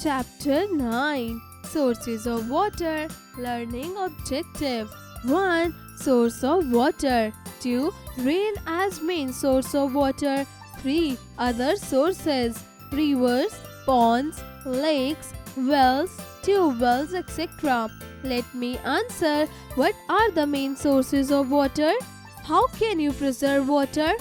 Chapter 9 Sources of Water Learning Objective 1. Source of Water 2. Rain as main source of water 3. Other sources rivers, ponds, lakes, wells, tube wells, etc. Let me answer. What are the main sources of water? How can you preserve water?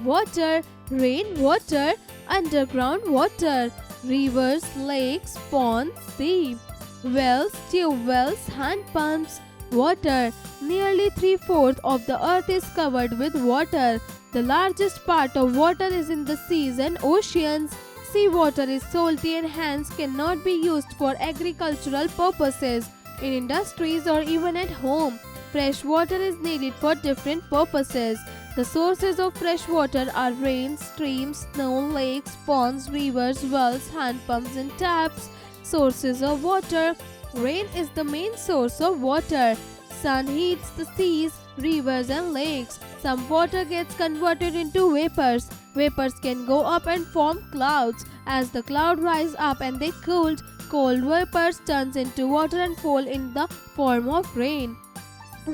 Water, rainwater, underground water, rivers, lakes, ponds, sea, wells, tube wells, hand pumps. Water. Nearly 3/4 of the earth is covered with water. The largest part of water is in the seas and oceans. Seawater is salty and hence cannot be used for agricultural purposes, in industries or even at home. Fresh water is needed for different purposes. The sources of fresh water are rain, streams, snow, lakes, ponds, rivers, wells, hand pumps and taps. Sources of water. Rain is the main source of water. Sun heats the seas, rivers and lakes. Some water gets converted into vapors. Vapors can go up and form clouds. As the cloud rise up and they cold vapors turns into water and fall in the form of rain.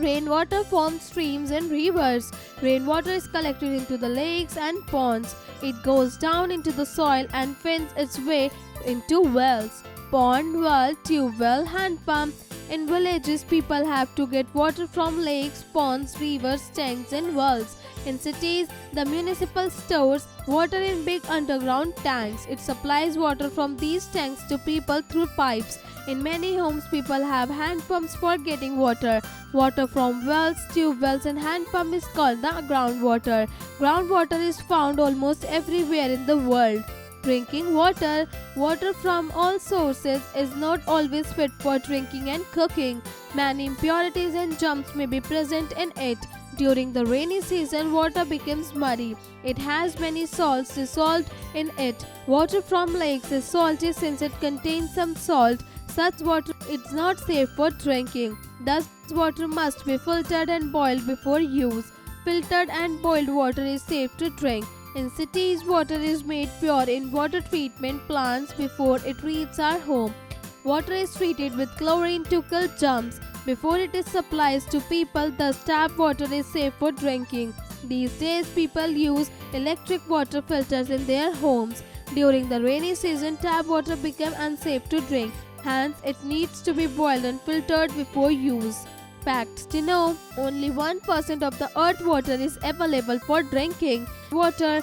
Rainwater forms streams and rivers. Rainwater is collected into the lakes and ponds. It goes down into the soil and finds its way into wells. Pond, well, tube well, hand pump. In villages, people have to get water from lakes, ponds, rivers, tanks and wells. In cities, the municipal stores water in big underground tanks. It supplies water from these tanks to people through pipes. In many homes, people have hand pumps for getting water. Water from wells, tube wells and hand pump is called the groundwater. Groundwater is found almost everywhere in the world. Drinking water. Water from all sources is not always fit for drinking and cooking. Many impurities and germs may be present in it. During the rainy season, water becomes muddy. It has many salts dissolved in it. Water from lakes is salty since it contains some salt. Such water is not safe for drinking. Thus, water must be filtered and boiled before use. Filtered and boiled water is safe to drink. In cities, water is made pure in water treatment plants before it reaches our home. Water is treated with chlorine to kill germs before it is supplied to people. Thus, tap water is safe for drinking. These days, people use electric water filters in their homes. During the rainy season, tap water becomes unsafe to drink. Hence, it needs to be boiled and filtered before use. Facts to know: only 1% of the earth water is available for drinking. Water.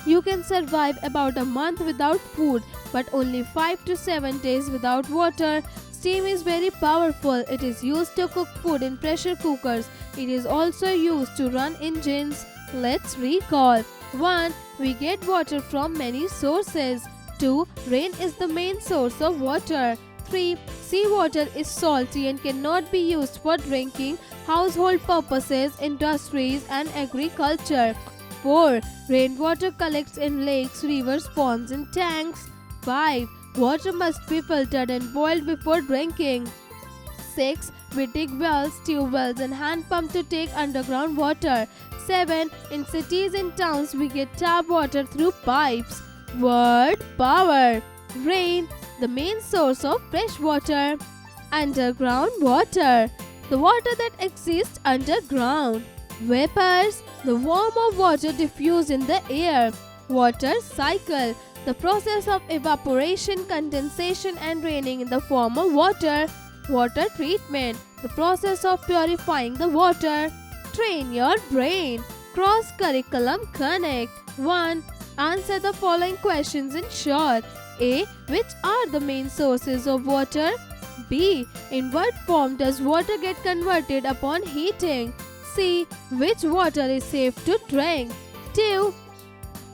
You can survive about a month without food, but only 5 to 7 days without water. Steam is very powerful. It is used to cook food in pressure cookers. It is also used to run engines. Let's recall. 1. We get water from many sources. 2. Rain is the main source of water. 3. Seawater is salty and cannot be used for drinking, household purposes, industries and agriculture. 4. Rainwater collects in lakes, rivers, ponds and tanks. 5. Water must be filtered and boiled before drinking. 6. We dig wells, tube wells and hand pump to take underground water. 7. In cities and towns we get tap water through pipes. Word power. Rain, the main source of fresh water. Underground water, the water that exists underground. Vapors, the warmth of water diffused in the air. Water cycle, the process of evaporation, condensation and raining in the form of water. Water treatment, the process of purifying the water. Train your brain. Cross curriculum connect. 1. Answer the following questions in short. A. Which are the main sources of water? B. In what form does water get converted upon heating? C. Which water is safe to drink? 2.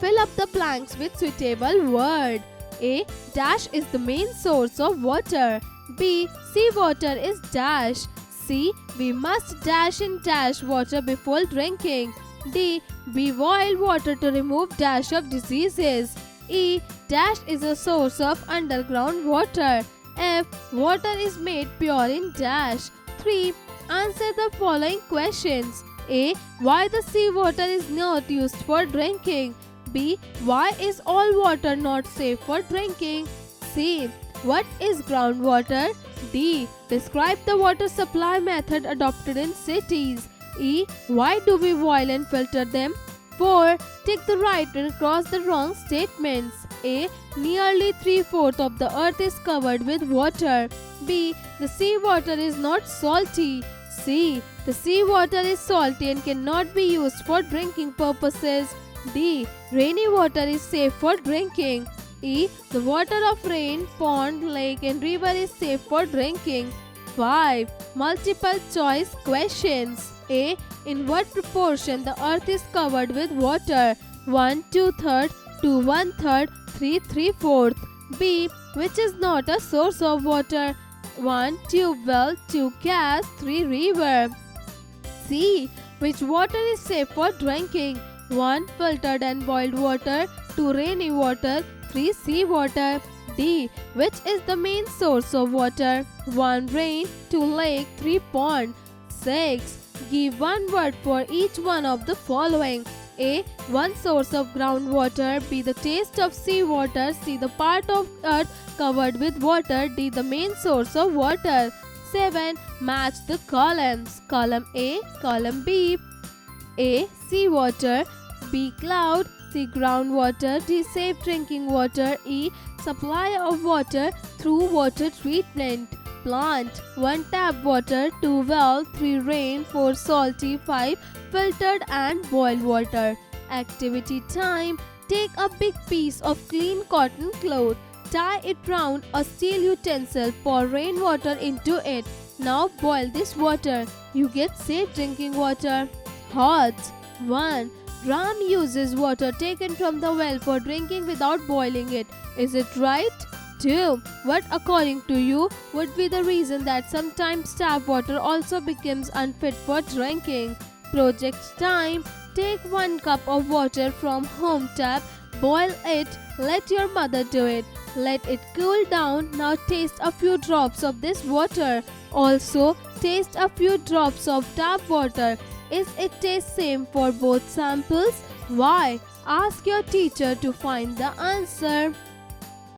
Fill up the blanks with suitable word. A. Dash is the main source of water. B. Seawater is dash. C. We must dash in dash water before drinking. D. We boil water to remove dash of diseases. E. Dash is a source of underground water. F. Water is made pure in dash. 3. Answer the following questions. A. Why the seawater is not used for drinking? B. Why is all water not safe for drinking? C. What is groundwater? D. Describe the water supply method adopted in cities. E. Why do we boil and filter them? 4. Tick the right and cross the wrong statements. A. Nearly 3/4 of the earth is covered with water. B. The sea water is not salty. C. The sea water is salty and cannot be used for drinking purposes. D. Rainy water is safe for drinking. E. The water of rain, pond, lake and river is safe for drinking. 5. Multiple choice questions. A. In what proportion the earth is covered with water? 1 2/3, 2 1/3, 3 3/4. B. Which is not a source of water? 1 tube well, 2 gas, 3 river. C. Which water is safe for drinking? 1 filtered and boiled water, 2 rainy water, 3 sea water. D. Which is the main source of water? 1 rain, 2 lake, 3 pond. 6. Give one word for each one of the following. A. One source of groundwater. B. The taste of seawater. C. The part of earth covered with water. D. The main source of water. 7. Match the columns. Column A, column B. A. Seawater. B. Cloud. C. Groundwater. D. Safe drinking water. E. Supply of water through water treatment. Plant. 1 tap water, 2 well, 3 rain, 4 salty, 5 filtered and boiled water. Activity time. Take a big piece of clean cotton cloth. Tie it round a steel utensil. Pour rainwater into it. Now boil this water. You get safe drinking water. Hot. 1. Ram uses water taken from the well for drinking without boiling it. Is it right? 2. What according to you would be the reason that sometimes tap water also becomes unfit for drinking? Project time. Take 1 cup of water from home tap, boil it, let your mother do it. Let it cool down. Now taste a few drops of this water. Also taste a few drops of tap water. Is it taste same for both samples? Why? Ask your teacher to find the answer.